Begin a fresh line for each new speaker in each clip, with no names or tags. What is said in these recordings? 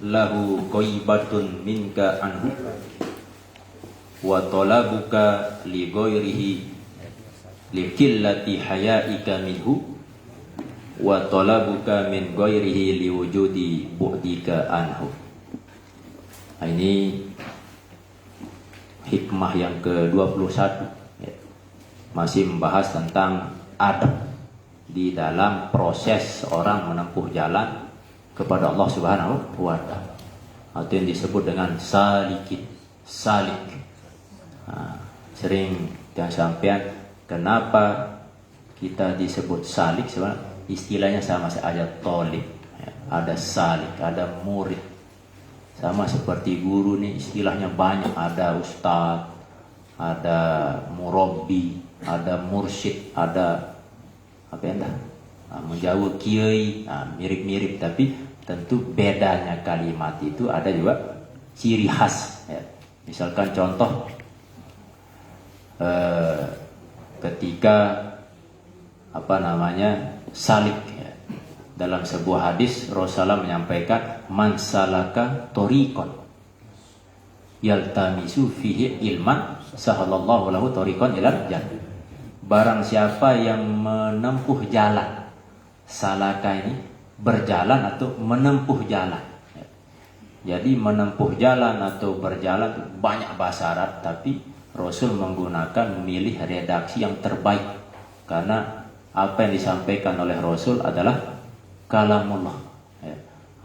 lahu ghaibatun minka anhu wa talabuka li ghairihi li qillati hayaika minhu wa talabuka min ghairihi li wujudi bu'dika anhu. Ini hikmah yang ke-21 ya. Masih membahas tentang adab di dalam proses orang menempuh jalan kepada Allah Subhanahu wa ta'ala, atau yang disebut dengan salik. Sering yang sampean, kenapa kita disebut salik? Sebenarnya istilahnya sama saja, tolib ya. Ada salik, ada murid. Sama seperti guru nih, istilahnya banyak. Ada ustadz, ada murabbi, ada mursyid, ada apa ya, menjauh kiai, mirip-mirip, tapi tentu bedanya kalimat itu ada juga ciri khas ya. Misalkan contoh ketika salik ya. Dalam sebuah hadis Rasulullah menyampaikan, man salaka tariqan yaltamisu fihi ilman sahalallahu lahu tariqan ilal jannah. Barang siapa yang menempuh jalan, salaka ini berjalan atau menempuh jalan. Jadi menempuh jalan atau berjalan banyak bahasa Arab, tapi Rasul memilih redaksi yang terbaik, karena apa yang disampaikan oleh Rasul adalah kalamullah.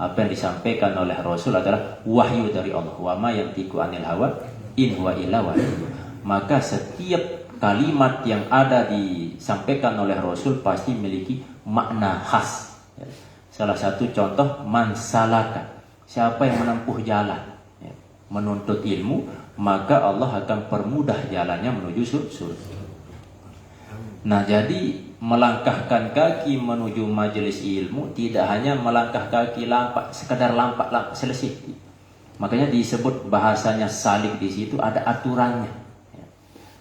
Apa yang disampaikan oleh Rasul adalah wahyu dari Allah. Wa ma yantiqu anil hawa in huwa illa wahyu. Maka setiap kalimat yang ada disampaikan oleh Rasul pasti memiliki makna khas. Salah satu contoh, man salaka, siapa yang menempuh jalan menuntut ilmu, maka Allah akan permudah jalannya menuju surga. Nah, jadi melangkahkan kaki menuju majelis ilmu tidak hanya melangkah kaki sekedar lampak selesai. Makanya disebut bahasanya salik, di situ ada aturannya,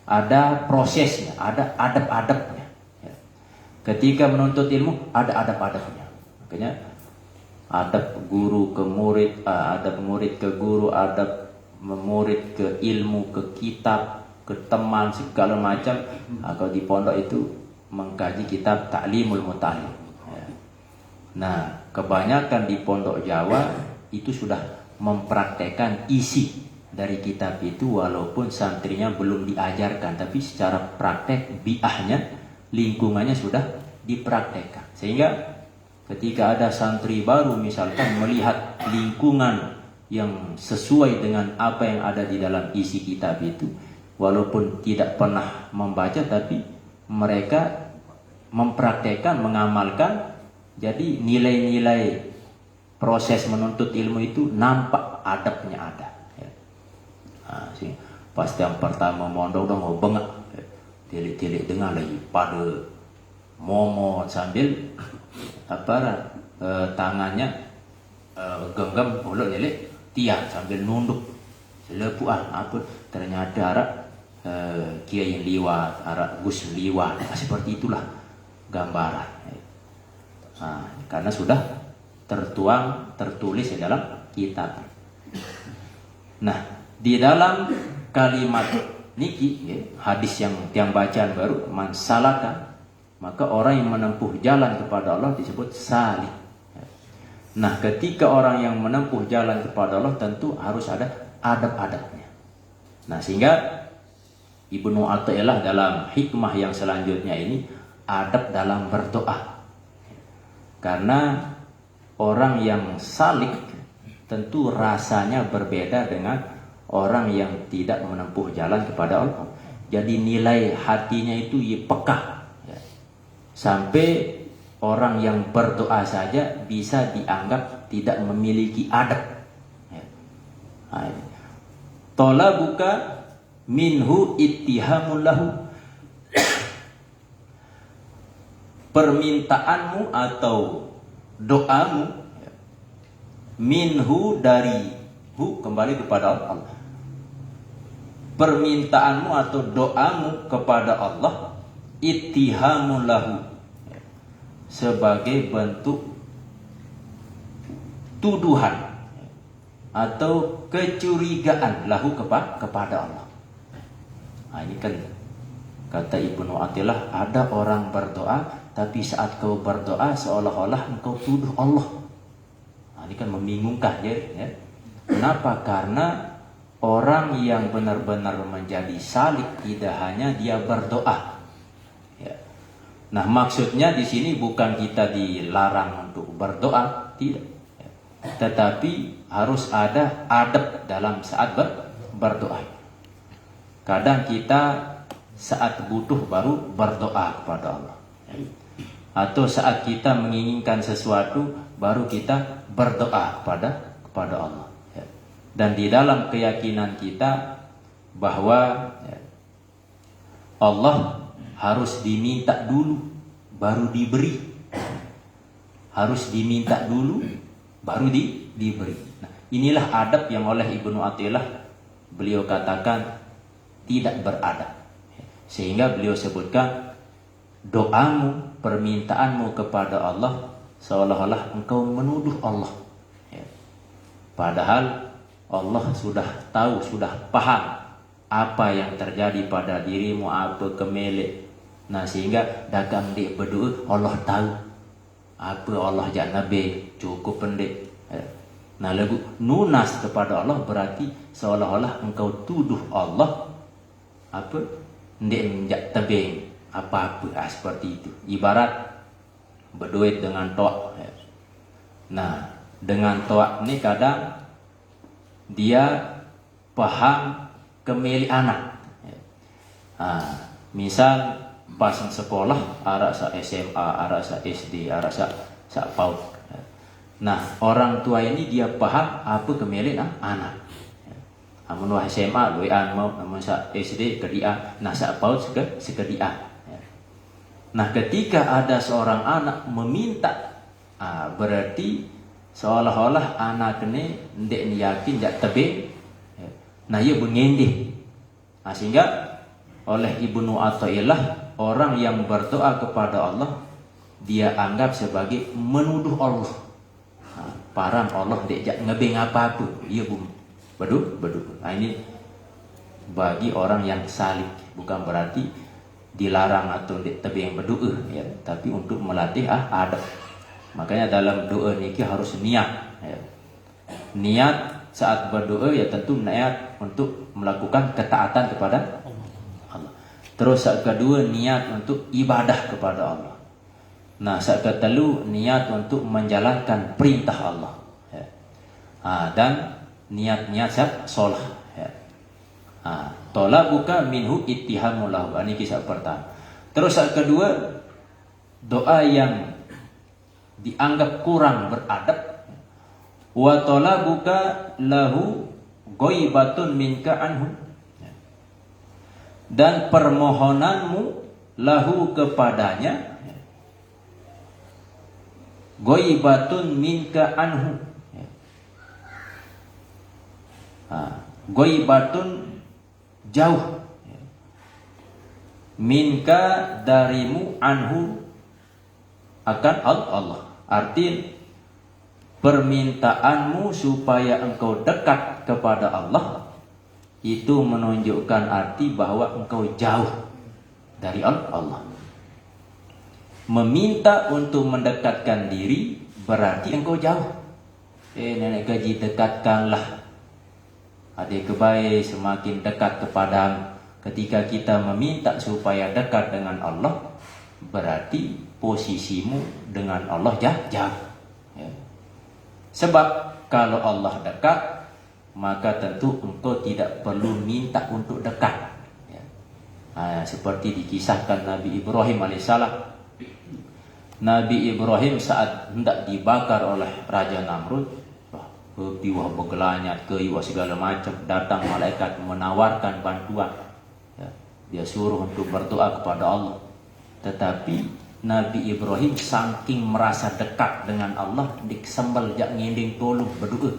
ada prosesnya, ada adab-adabnya. Ketika menuntut ilmu ada adab-adabnya. Makanya adab guru ke murid, adab murid ke guru, adab murid ke ilmu, ke kitab, ke teman, segala macam. Kalau di pondok itu mengkaji kitab Ta'limul Muta'allim. Nah, kebanyakan di pondok Jawa itu sudah mempraktekkan isi dari kitab itu, walaupun santrinya belum diajarkan, tapi secara praktek biahnya, lingkungannya sudah dipraktekkan. Sehingga ketika ada santri baru misalkan melihat lingkungan yang sesuai dengan apa yang ada di dalam isi kitab itu, walaupun tidak pernah membaca, tapi mereka mempraktekkan, mengamalkan, jadi nilai-nilai proses menuntut ilmu itu nampak adabnya ada. Pas yang pertama mondok dong mau bengak, tilik-tilik dengar lagi pada momot sambil tangannya genggam mulut lilik tiang sambil nunduk selepuan apa, ternyata arak kiai yang liwat, arak gus liwat, seperti itulah gambaran. Karena sudah tertulis di dalam kitab. Nah, di dalam kalimat niki hadis yang bacaan baru, man salaka, maka orang yang menempuh jalan kepada Allah disebut salik. Nah, ketika orang yang menempuh jalan kepada Allah tentu harus ada adab-adabnya. Nah, sehingga Ibnu Athaillah dalam hikmah yang selanjutnya ini, adab dalam berdoa. Karena orang yang salik tentu rasanya berbeda dengan orang yang tidak menempuh jalan kepada Allah. Jadi nilai hatinya itu peka. Sampai orang yang berdoa saja bisa dianggap tidak memiliki adab. Talabuka minhu ittihamul lahu. Permintaanmu atau doamu minhu darihu, kembali kepada Allah. Permintaanmu atau doamu kepada Allah ittihamul lahu, sebagai bentuk tuduhan atau kecurigaan lahu kepada Allah. Nah, ini kan kata Ibnu Athilah, ada orang berdoa tapi saat kau berdoa seolah-olah engkau tuduh Allah. Nah, ini kan membingungkan ya. Kenapa? Karena orang yang benar-benar menjadi salik tidak hanya dia berdoa. Ya. Nah, maksudnya di sini bukan kita dilarang untuk berdoa, tidak. Ya. Tetapi harus ada adab dalam saat berdoa. Kadang kita saat butuh baru berdoa kepada Allah. Ya. Atau saat kita menginginkan sesuatu baru kita berdoa kepada Allah. Ya. Dan di dalam keyakinan kita bahwa ya, Allah harus diminta dulu baru diberi. Harus diminta dulu baru diberi. Nah, inilah adab yang oleh Ibnu Athilah beliau katakan tidak beradab. Sehingga beliau sebutkan doamu, permintaanmu kepada Allah seolah-olah engkau menuduh Allah. Ya. Padahal Allah sudah tahu, sudah paham apa yang terjadi pada dirimu, apa kemelek. Nah, sehingga dagang dia berdoa, Allah tahu apa Allah jak nabi cukup pendek. Ya. Nah, lagu nunas kepada Allah berarti seolah-olah engkau tuduh Allah apa ndek menjak tebing apa-apa seperti itu. Ibarat berduit dengan toak. Ya. Nah, dengan toak ini kadang dia paham kemilik anak. Ya. Nah, misal pas sekolah, arah sa SMA, arah sa SD, arah sa PAUD. Ya. Nah, orang tua ini dia paham apa kemilik anak. Amun wah SMA loean mau amun sa SD ke dia, nah sa PAUD sekedia. Ya. Nah, ketika ada seorang anak meminta, berarti seolah-olah anak ini ndek yakin jak tebe. Ya. Nah, ia bengendih. Nah, sehingga oleh Ibnu Athilah orang yang berdoa kepada Allah dia anggap sebagai menuduh Allah. Nah, param Allah ndek jak ngebeng apa-apa. Iya Beduk. Nah, ini bagi orang yang salik, bukan berarti dilarang atau tebing berdoa ya, tapi untuk melatih adab. Makanya dalam doa niki harus niat ya. Niat saat berdoa ya tentu niat untuk melakukan ketaatan kepada Allah. Terus saat kedua niat untuk ibadah kepada Allah. Nah, saat ketelu niat untuk menjalankan perintah Allah ya. Dan niat-niat sholat ya. Tolabuka minhu ittihamul lahu. Ini kisah pertama. Terus saat kedua doa yang dianggap kurang beradab, wa tolabuka lahu ghaibatun minka anhu. Dan permohonanmu lahu kepadanya ghaibatun minka anhu. Ghaibatun jauh minka darimu anhu akan Allah. Arti permintaanmu supaya engkau dekat kepada Allah itu menunjukkan arti bahwa engkau jauh dari Allah. Meminta untuk mendekatkan diri berarti engkau jauh. Nenek gaji dekatkanlah adik kebaik semakin dekat kepadamu. Ketika kita meminta supaya dekat dengan Allah, berarti posisimu dengan Allah jauh. Ya. Sebab kalau Allah dekat, maka tentu engkau tidak perlu minta untuk dekat. Ya. Seperti dikisahkan Nabi Ibrahim alaihissalam. Nabi Ibrahim saat hendak dibakar oleh Raja Namrud, piwah begelanyat ke iwah segala macam, datang malaikat menawarkan bantuan ya, dia suruh untuk berdoa kepada Allah. Tetapi Nabi Ibrahim saking merasa dekat dengan Allah, disembel jak nginding tolong berdoa.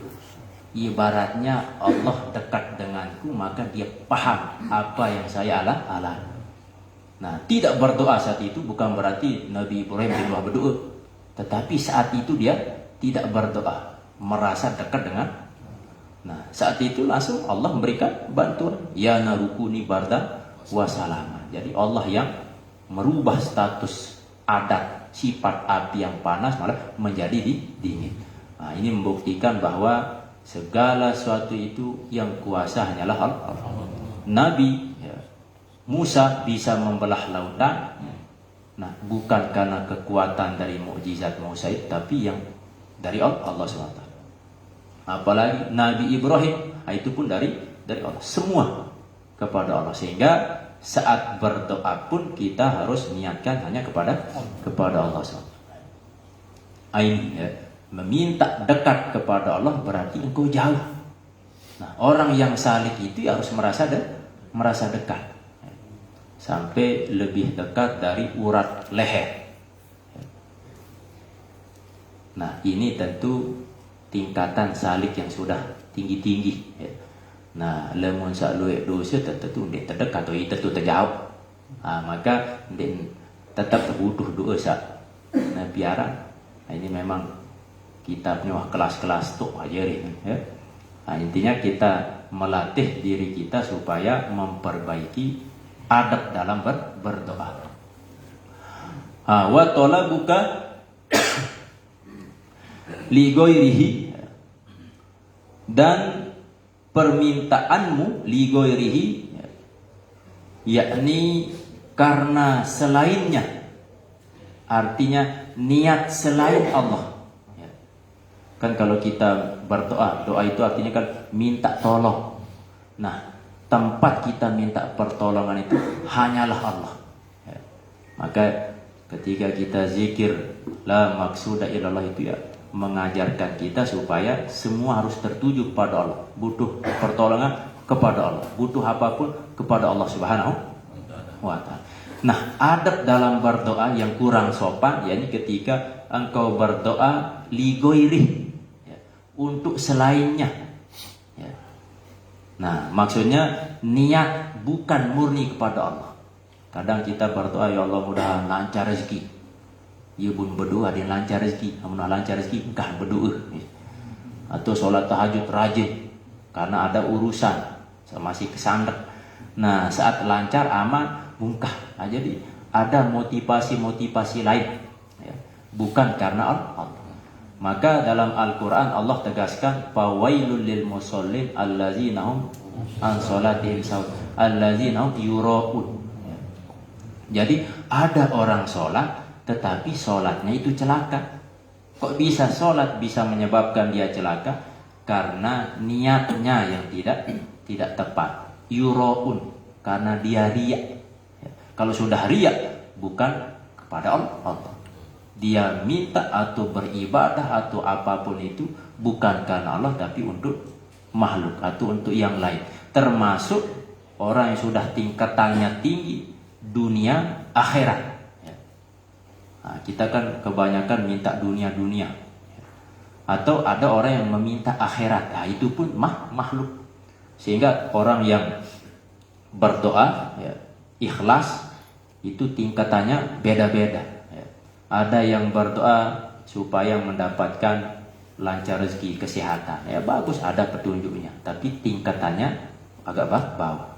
Ibaratnya Allah dekat denganku, maka dia paham apa yang saya alami. Nah, tidak berdoa saat itu bukan berarti Nabi Ibrahim tidak berdoa, tetapi saat itu dia tidak berdoa, merasa dekat Nah, saat itu langsung Allah memberikan bantuan. Ya narukuni barda wa salama. Jadi Allah yang merubah status adat sifat api yang panas malah menjadi dingin. Nah, ini membuktikan bahwa segala sesuatu itu yang kuasa hanyalah Allah. Nabi Musa bisa membelah lautan. Nah, bukan karena kekuatan dari mukjizat Musa itu, tapi yang dari Allah SWT. Apalagi Nabi Ibrahim, itu pun dari Allah. Semua kepada Allah. Sehingga saat berdoa pun kita harus niatkan hanya kepada Allah SWT. Ain, meminta dekat kepada Allah berarti engkau jauh. Nah, orang yang salik itu harus merasa dekat. Sampai lebih dekat dari urat leher. Nah, ini tentu tingkatan salik yang sudah tinggi-tinggi. Nah, lemun sak luek dosa tentu ndek terdekat atau itu terjauh. Maka ndek tetap butuh doa sak biaran. Nah, ini memang kitabnya kelas-kelas tuh ajarin ya. Nah, intinya kita melatih diri kita supaya memperbaiki adab dalam berdoa. Wa talabuka li ghairihi, dan permintaanmu li ghairihi, yakni karena selainnya, artinya niat selain Allah. Kan kalau kita berdoa, doa itu artinya kan minta tolong. Nah, tempat kita minta pertolongan itu hanyalah Allah. Maka ketika kita zikir la maksuda illallah itu mengajarkan kita supaya semua harus tertuju kepada Allah. Butuh pertolongan kepada Allah, butuh apapun kepada Allah Subhanahu wa ta'ala. Nah, adab dalam berdoa yang kurang sopan yakni ketika engkau berdoa li ghairi, untuk selainnya. Nah, maksudnya niat bukan murni kepada Allah. Kadang kita berdoa, ya Allah mudah lancar rezeki. Ya pun berdoa dia lancar rezeki, amun lancar rezeki engkau berdoa. Atau sholat tahajud rajin karena ada urusan, masih kesandek. Nah, saat lancar aman bungkah. Nah, jadi ada motivasi-motivasi lain, bukan karena Allah. Maka dalam Al-Quran Allah tegaskan fawailul lil musallin allazina hum an salatihim sahun allazina hum yura'un. Jadi ada orang sholat tetapi sholatnya itu celaka. Kok bisa sholat bisa menyebabkan dia celaka? Karena niatnya yang tidak tepat. Yura'un, karena dia riya. Kalau sudah riya bukan kepada Allah. Dia minta atau beribadah atau apapun itu bukan karena Allah tapi untuk makhluk atau untuk yang lain. Termasuk orang yang sudah tingkatannya tinggi dunia akhirat. Nah, kita kan kebanyakan minta dunia. Atau ada orang yang meminta akhirat. Nah, itu pun makhluk. Sehingga orang yang berdoa ikhlas itu tingkatannya beda-beda. Ada yang berdoa supaya mendapatkan lancar rezeki, kesehatan. Bagus, ada petunjuknya. Tapi tingkatannya agak bawah.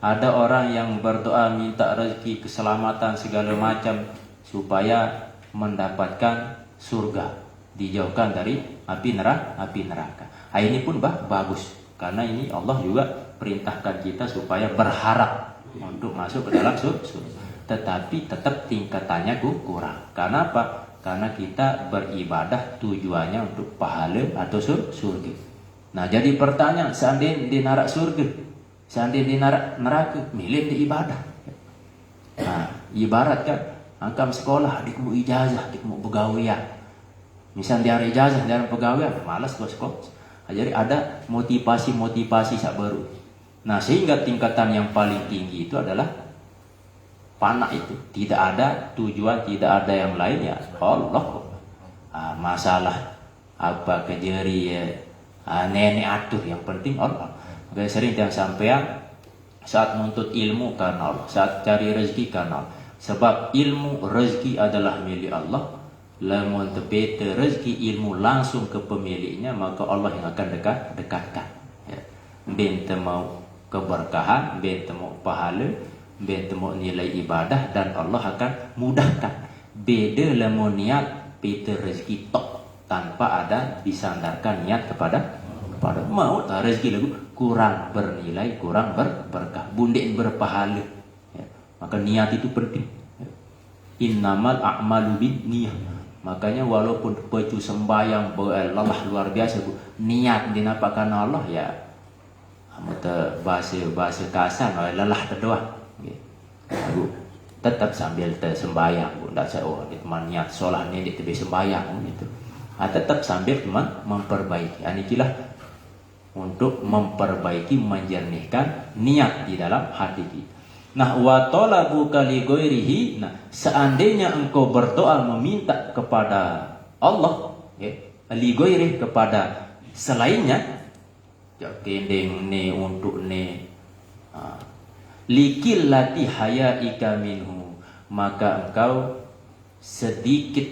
Ada orang yang berdoa minta rezeki, keselamatan segala macam supaya mendapatkan surga, dijauhkan dari api neraka. Ini pun bagus. Karena ini Allah juga perintahkan kita supaya berharap untuk masuk ke dalam surga. Tetapi tetap tingkatannya kurang. Karena apa? Karena kita beribadah tujuannya untuk pahala atau surga. Nah, jadi pertanyaan, seandainya di neraka surga, seandainya di neraka, milih di ibadah. Nah, ibarat kan, angkam sekolah, adik mau ijazah, adik mau pegawaian. Misal dia ada ijazah, dia ada pegawaian, malas ke sekolah. Nah, jadi ada motivasi baru. Nah, sehingga tingkatan yang paling tinggi itu adalah panah itu, tidak ada tujuan, tidak ada yang lain ya Allah. Masalah apa kejeri nenek atur, yang penting Allah. Makanya sering yang sampean saat menuntut ilmu karena Allah, saat cari rezeki karena Allah. Sebab ilmu rezeki adalah milik Allah. Lamun tepete rezeki ilmu langsung ke pemiliknya, maka Allah yang akan dekatkan. bente mau keberkahan, bente mau pahala, bente mau nilai ibadah, dan Allah akan mudahkan. Beda lemo niat pita rezeki tok tanpa ada disandarkan niat kepada mau tak rezeki lagu kurang bernilai, kurang berberkah, bundek berpahala. Ya. Maka niat itu penting. Ya. Innamal a'malu binniyah. Makanya walaupun pecu sembayang lelah luar biasa, bu, niat dinapakan Allah ya. Bahasa kasar, lelah terdoa. Ya. Bu, tetap sambil sembayang, bu, tidak saya teman niat solat ni dia sembayang gitu. Tetap sambil teman memperbaiki. Anikilah untuk memperbaiki, menjernihkan niat di dalam hati kita. Nah, wa talabuka li ghairihi. Nah, seandainya engkau berdoa meminta kepada Allah, ya, li ghairihi, kepada selainnya, ya kendeng ne untuk ne likillati hayaika minhu, maka engkau sedikit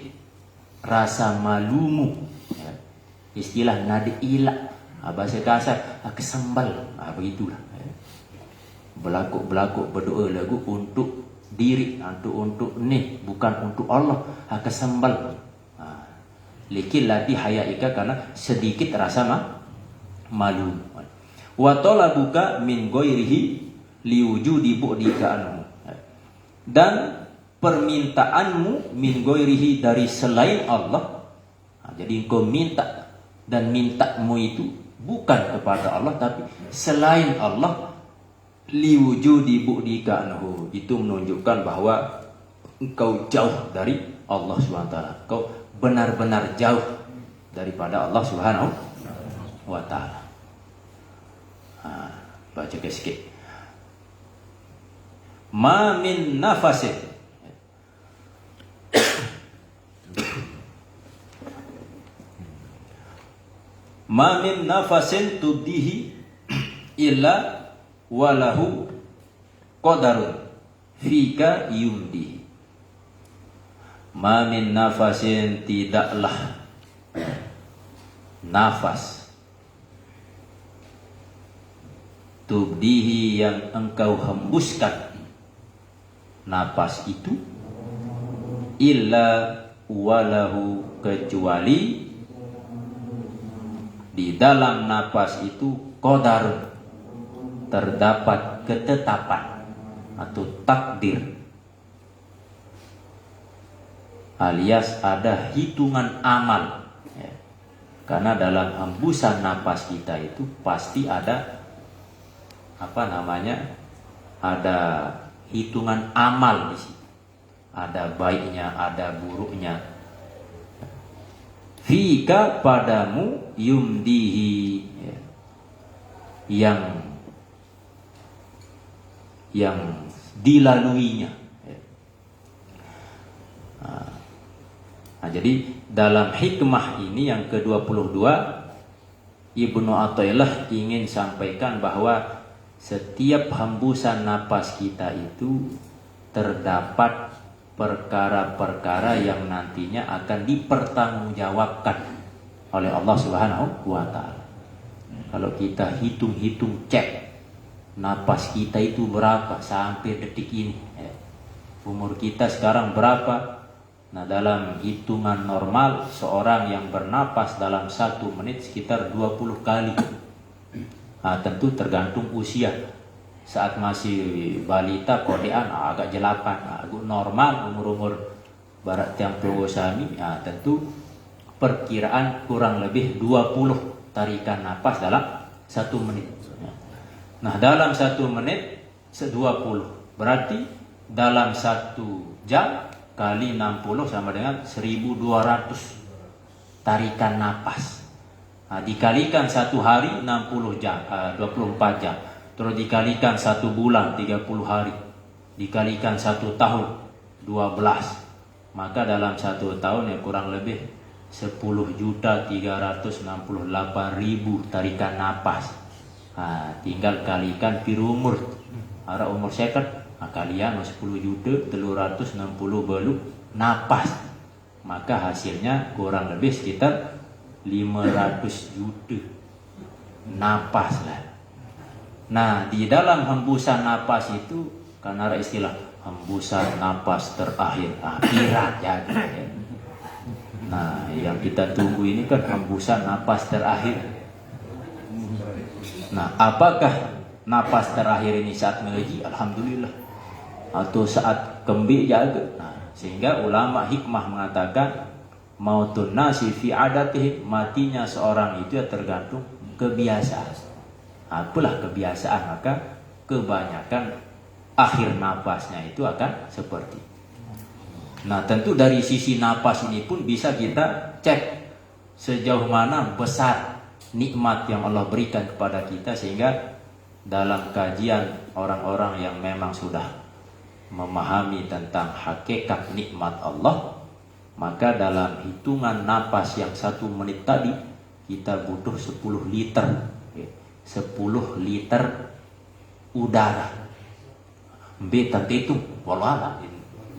rasa malumu, ya. Istilah nadi ilak, bahasa kasar kesambal, begitulah. Belakuk berdoa lagu untuk diri, untuk ni, bukan untuk Allah, kesambal. Likil lati hayaika, karena sedikit rasa malu. Wa talabuka min ghairihi liwujudi bu'dika anhu. Dan permintaanmu min ghairihi, dari selain Allah. Jadi engkau minta, dan mintamu itu bukan kepada Allah tapi selain Allah, liwujudi bu'dika anhu, itu menunjukkan bahwa engkau jauh dari Allah SWT. Engkau benar-benar jauh daripada Allah Subhanahu wa ta'ala. Baca sikit. Ma min nafasin, ma min nafasin tubdihi illa walahu qadarun fika yumdi. Ma min nafasin, tidaklah nafas, tubdihi, yang engkau hembuskan napas itu, illa walahu, kecuali di dalam napas itu qadar, terdapat ketetapan atau takdir, alias ada hitungan amal, ya. Karena dalam hembusan napas kita itu pasti ada ada hitungan amal di situ, ada baiknya, ada buruknya. Fika, padamu, yumdihi, ya, yang dilaluinya. Nah, jadi dalam hikmah ini yang ke-22, Ibnu Athaillah ingin sampaikan bahwa setiap hembusan napas kita itu terdapat perkara-perkara yang nantinya akan dipertanggungjawabkan oleh Allah Subhanahu wa ta'ala. Kalau kita hitung-hitung, cek napas kita itu berapa sampai detik ini, umur kita sekarang berapa. Nah, dalam hitungan normal seorang yang bernapas dalam 1 menit sekitar 20 kali. Nah, tentu tergantung usia. Saat masih balita kodean agak jelapan, agak normal umur barat tiang pelogosami, tentu perkiraan kurang lebih 20 tarikan napas dalam 1 menit. Nah, dalam 1 menit 20, berarti dalam 1 jam kali 60 sama dengan 1200 tarikan napas. Nah, dikalikan 1 hari 60 jam, 24 jam. Terus dikalikan 1 bulan 30 hari. Dikalikan 1 tahun 12. Maka dalam 1 tahun ya kurang lebih 10.368.000 tarikan napas. Nah, tinggal kalikan piru umur. Ara umur second, kalian 10.360 beluk napas. Maka hasilnya kurang lebih sekitar 500 juta napas lah. Nah, di dalam hembusan napas itu kan ada istilah hembusan napas terakhir, akhirat ya. Nah, yang kita tunggu ini kan hembusan napas terakhir. Nah, apakah napas terakhir ini saat mengaji? Alhamdulillah. Atau saat kembali jaga. Nah, sehingga ulama hikmah mengatakan mautun nasi fi adatih, matinya seorang itu ya tergantung kebiasaan. Apalah kebiasaan, maka kebanyakan akhir napasnya itu akan seperti. Nah, tentu dari sisi napas ini pun bisa kita cek sejauh mana besar nikmat yang Allah berikan kepada kita, sehingga dalam kajian orang-orang yang memang sudah memahami tentang hakikat nikmat Allah, maka dalam hitungan napas yang 1 menit tadi kita butuh 10 liter 10 liter udara. Beta itu wallahualam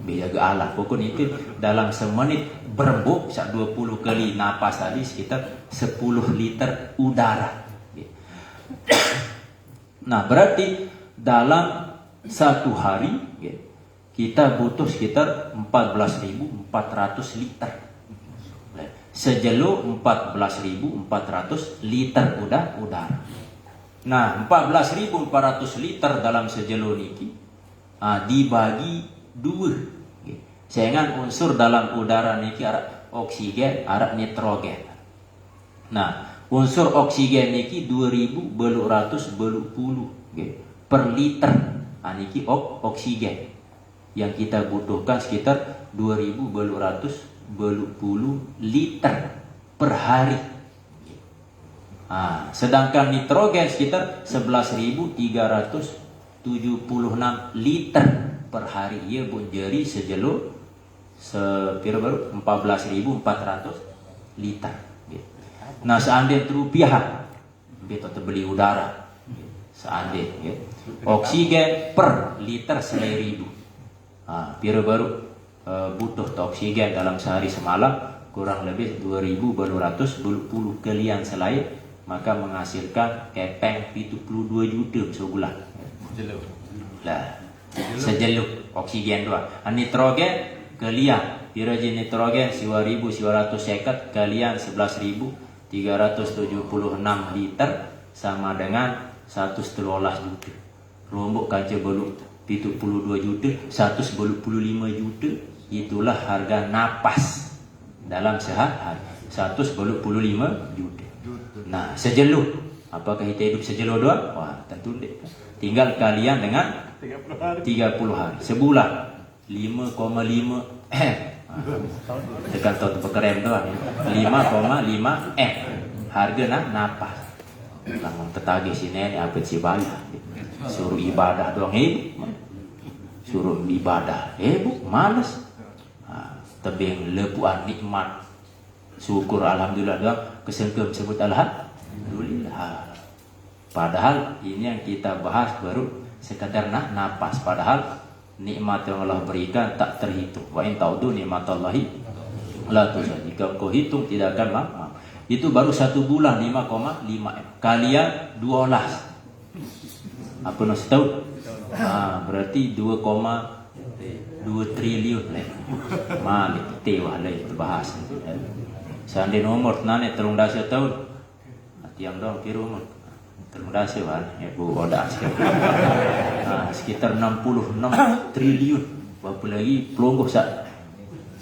jaga Allah. Pokoknya itu dalam semenit berembuk 20 kali napas tadi sekitar 10 liter udara. Nah, berarti dalam 1 hari kita butuh sekitar 14.400 liter. Sejelo 14.400 liter udara. Nah, 14.400 liter dalam sejelo niki dibagi 2. Sehingga unsur dalam udara niki ada oksigen, ada nitrogen. Nah, unsur oksigen niki 2.820 per liter. Niki oksigen yang kita butuhkan sekitar 2.820 liter per hari. Sedangkan nitrogen sekitar 11.376 liter per hari. Ia pun jadi sejelo baru 14.400 liter. Nah, seandainya rupiah kita beli udara, seandainya oksigen per liter 1.000. Baru butuh oksigen dalam sehari semalam kurang lebih 2.220 kalian selain, maka menghasilkan kepeng 72 juta sebulan. Sejeluk oksigen doang. Nitrogen kalian dirajin nitrogen 1.250 kalian 11.376 liter sama dengan 113 juta. Rombok kaca belum 72 juta, 125 juta. Itulah harga napas dalam sehari. 125 juta. Nah, sejelo. Apakah kita hidup sejelo doang? Wah, tentu tidak. Tinggal kalian dengan 30 hari. Sebulan 5,5 tekan tahun pekerem doang. 5,5 harga napas. Lamun tetagih sini apa sih bayar? Suruh ibadah doang suruh ibadah malas. Tebing lepuan nikmat. Syukur alhamdulillah doang, kesengkem sebut alhamdulillah. Padahal ini yang kita bahas baru sekadar napas, padahal nikmat yang Allah berikan tak terhitung. Wa in ta'udu nikmatallahi la tuhsuha. Jika kau hitung tidak akan mampu. Itu baru 1 bulan 5,5 M. Kalian 12. Apa nasi tahu? Berarti 2,2 triliun lah. Malik tewa lah itu bahas. Seandainya umur nane 13 tahun. Tiang dong kira umur 13 kan. Bu oda sekitar 66 triliun. Berapa lagi pelonggoh sak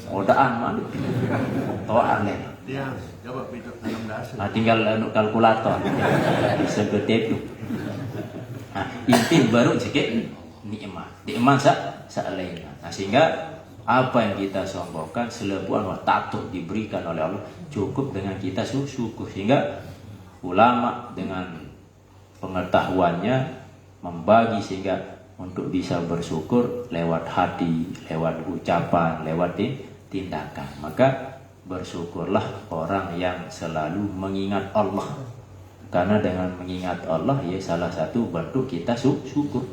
odaan malik. Toan lah.
Dia jawab itu 16.
Tinggal kalkulator. Bisa ke tepu. Inti baru sikit nikmat. Nikmat sak lain. Sehingga apa yang kita sombongkan selebuan takut diberikan oleh Allah cukup dengan kita syukur. Sehingga ulama dengan pengetahuannya membagi sehingga untuk bisa bersyukur lewat hati, lewat ucapan, lewat tindakan. Maka bersyukurlah orang yang selalu mengingat Allah. Karena dengan mengingat Allah ya salah satu bentuk kita syukur.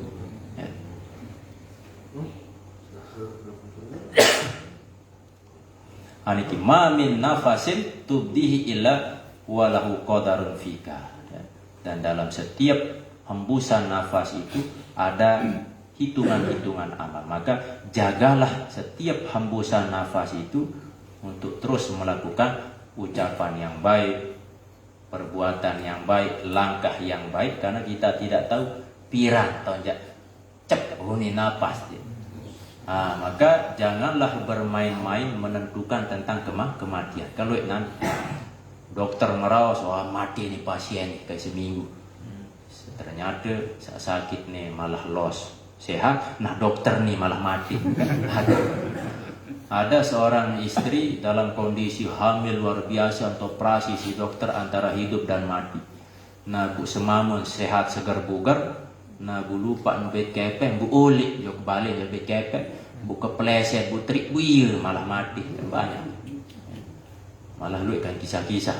Aniki ma min nafasin tubdihi illa walahu qadarun fika. Dan dalam setiap hembusan nafas itu ada hitungan-hitungan amal. Maka jagalah setiap hembusan nafas itu untuk terus melakukan ucapan yang baik, perbuatan yang baik, langkah yang baik, karena kita tidak tahu pirang tonjak cep ini napas. Maka janganlah bermain-main menentukan tentang kematian. Kalau nanti dokter merawas, wah mati nih pasien kayak seminggu, ternyata sakit nih malah los, sehat, nah dokter nih malah mati. Ada seorang istri dalam kondisi hamil luar biasa, untuk operasi si dokter antara hidup dan mati. Nah bu semamun sehat segar bugar, nah bu lupa nubet kepeng, bu ulik jok balik nubet kepeng, bu kepleset, bu trik buir malah mati. Banyak malah lu kan kisah-kisah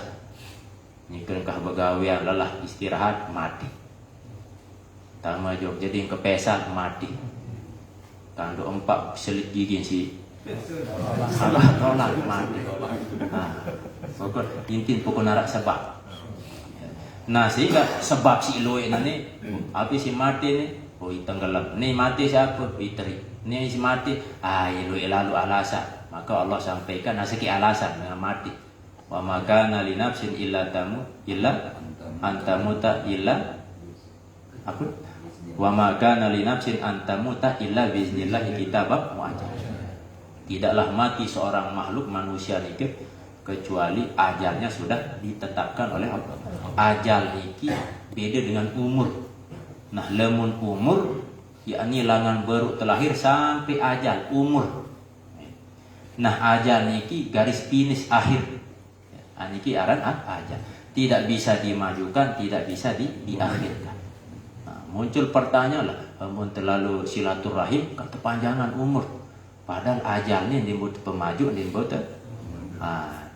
nyikin kah begawian lelah istirahat mati, tama jok jadi yang kepesan mati, kando empat selit gigi si salah tolak mati. Pokok intin pokok narak sebab. Nah sehingga sebab si loe nani, habis si mati nih, oh tenggelam. Nih mati siapa? Fitri. Nih si mati, loe lalu alasan. Maka Allah sampaikan nasiki alasan dengan mati. Wa makana li nafsin illa tamu illa antamuta illa apa? Wa makana li nafsin antamuta illa biiznillah kitabam muajjal. Tidaklah mati seorang makhluk manusia ini kecuali ajalnya sudah ditetapkan oleh Allah. Ajal ini beda dengan umur. Nah lemun umur yakni langan baru terlahir sampai ajal umur. Nah ajal niki garis finish akhir. Niki aran ajal. Tidak bisa dimajukan, tidak bisa diakhirkan. Nah, muncul pertanyaan lah, terlalu silaturahim kepanjangan umur. Padahal ajalnya disebut pemaju, disebut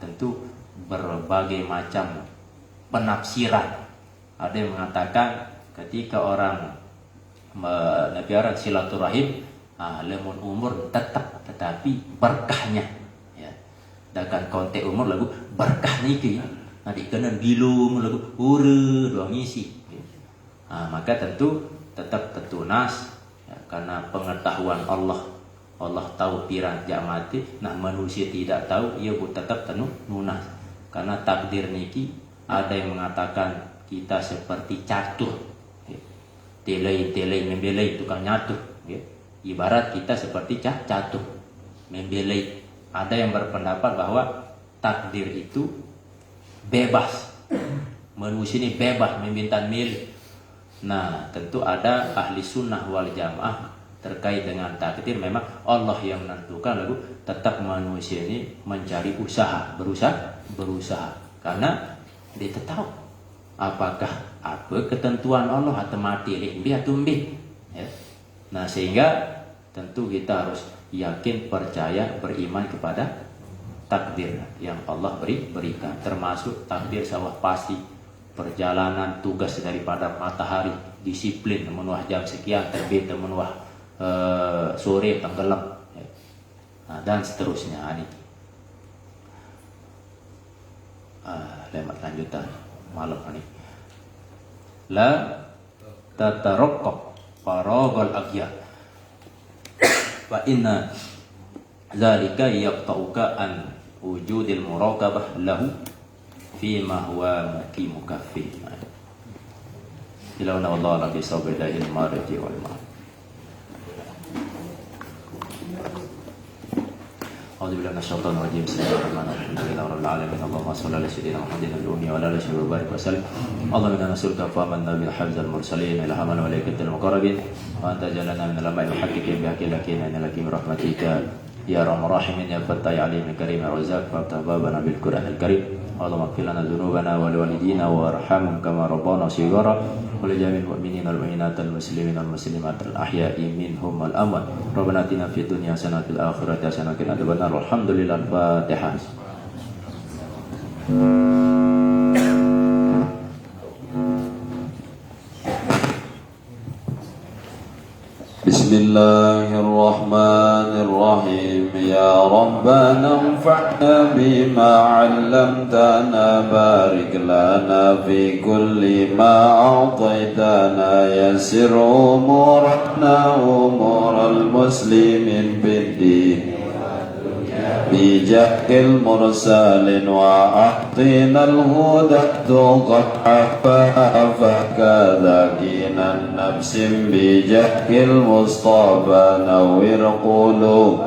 tentu berbagai macam penafsiran. Ada yang mengatakan ketika orang nepiaran silaturahim, lemun umur tetap, tetapi berkahnya, ya. Dakan konteks umur lagu berkah niki, nanti kena bilum lagu ure doang isi. Maka tentu tetap tertunas, ya, karena pengetahuan Allah. Allah tahu pirang jak mati, nah manusia tidak tahu, ia pun tetap nunas. Karena takdir niki ada yang mengatakan kita seperti catur, ya. Telai membelai tukang nyatur, ya. Ibarat kita seperti catur membelai. Ada yang berpendapat bahwa takdir itu bebas, manusia ini bebas meminta milih. Nah tentu ada ahli sunnah wal jamaah terkait dengan takdir, memang Allah yang menentukan, lalu tetap manusia ini mencari berusaha karena dia tahu apakah apa ketentuan Allah atau mati lebih atau lebih, ya. Nah sehingga tentu kita harus yakin, percaya, beriman kepada takdir yang Allah berikan, termasuk takdir sawah pasti, perjalanan tugas daripada matahari, disiplin menuah jam sekian, terbit menuah sore tenggelam, ya. Nah, dan seterusnya. Ini lemat lanjutan malam ini. La tatarokkab faragul aghyar fa inna zalika yaqta'uka an wujudil muraqabah lahu fi ma huwa makimuka fi. Ila anna Allah la bisawbidil marji wal ma'ad. أعوذ بالله من الشيطان الرجيم بسم الله الرحمن الرحيم الحمد لله رب العالمين اللهم صل على سيدنا محمد الأمي وعلى آله وصحبه وبارك وسلم اللهم إنا نسألك فهم النبي حفظ المرسلين إلى حمل ملائكة المقربين وأن تجعلنا من العلماء المحققين بحق اليقين إن لك برحمتك يا أرحم الراحمين يا فتاح عليم الكريم الرزاق فافتح بابنا بالقرآن الكريم اللهم اغفر لنا ذنوبنا ولوالدينا وارحمهم كما ربونا صغارا ولجميع المؤمنين والمؤمنات المسلمين والمسلمات الأحياء منهم والأموات ربنا آتنا في الدنيا حسنة وفي الآخرة حسنة وقنا عذاب النار والحمد لله. الفاتحة.
Bismillahirrahmanirrahim. Ya Rabbana anfa'na bima 'allamtana, barik lana fi kulli ma a'taytana, yassir umurana umural muslimin bid-din بجاه المرسل وأعطنا الهدى قد عفافك ذاكنا النفس بجاه المصطفى نور قلوب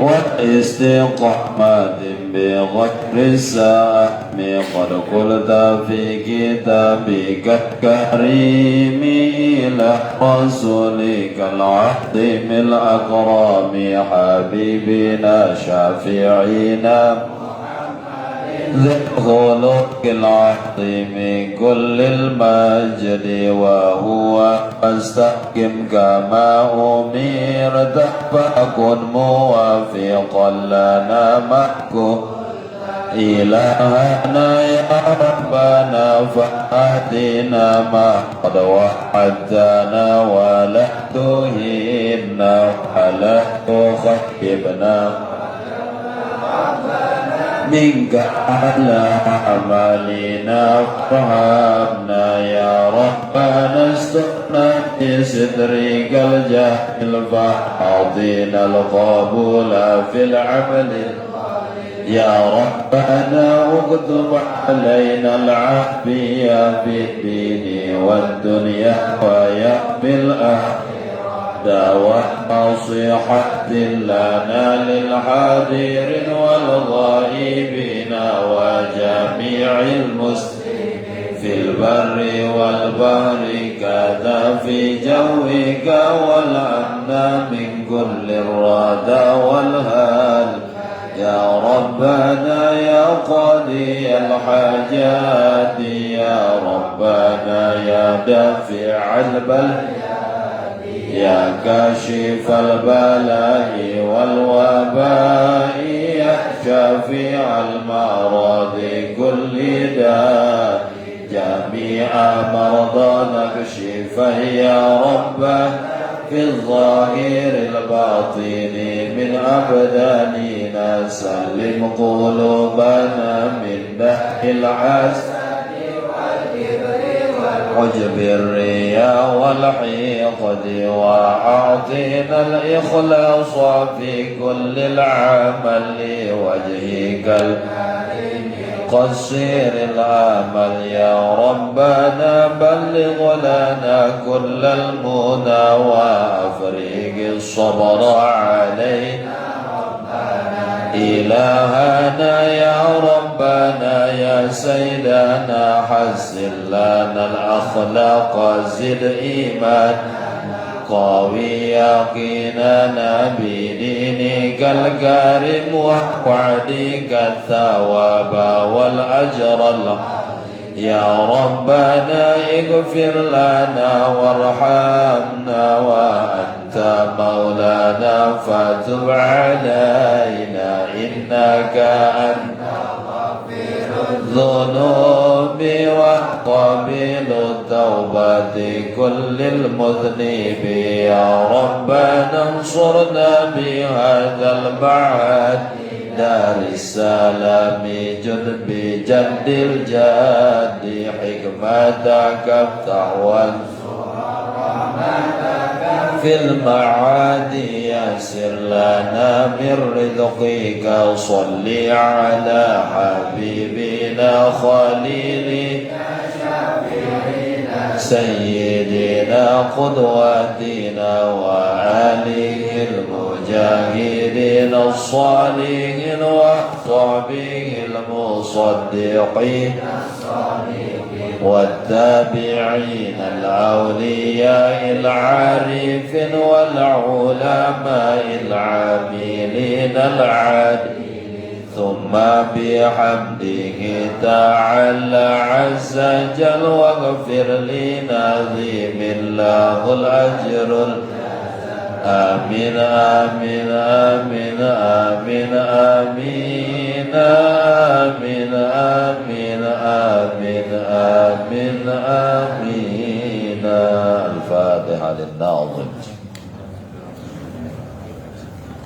والاستقامة بغير السهم قد قلت في كتابك الكريم إلى رسولك العظيم الأكرم حبيبنا شافعينا ذي الخلق العظيم كل المجد وهو فاستقم كما أمرت فكن موافقا لنا محكم إلهنا يا ربنا فأهدنا ما قد وعدتنا ولا تهنا ولا تخيبنا منك على أعمالنا فهمنا يا ربنا استرنا بسترك الجاهل فأعطينا القبول في العمل يا ربنا اكتب علينا العافية في الدين والدنيا ويا بالآخرة دعوة نصيحة لنا للحاضرين والغائبين وجميع المسلمين في البر والبحر كذا في جوك والأمن من كل الردى والهال يا ربنا يا قاضي الحاجات يا ربنا يا دافع البلاء يا كاشف البلاء والوباء يا شافع المرض كل داء جميع مرضانا اكشف يا رب في الظاهر الباطن من أبداننا سلم قلوبنا من داء الحسد عجب الرياء والحقد وأعطنا الإخلاص في كل العمل لوجهك قصير العمل يا ربنا بلغ لنا كل المنى وأفرغ الصبر علينا إلهنا يا ربنا يا سيدنا حسن لنا الأخلاق زد إيمان قوي يقيننا بدينك الكريم ووعدك الثواب والأجر يا ربنا اغفر لنا وارحمنا وأنت مولانا فتب علينا إنك أنت غفير الذنوب وقابل التوبة كل المذنبين يا ربنا انصرنا بهذا البعد دار السلام جد بجد الجد حكمتك افتح في المعاد يسر لنا من رزقك صل على حبيبنا خليلنا سيدنا قدوتنا وآله المجاهدين الصالحين وصحبه المصدقين والتابعين الأولياء العارفين والعلماء العاملين العادلين ثم بحمده تعالى عز جل واغفر لنظيم الله الأجر آمين آمين آمين آمين آمين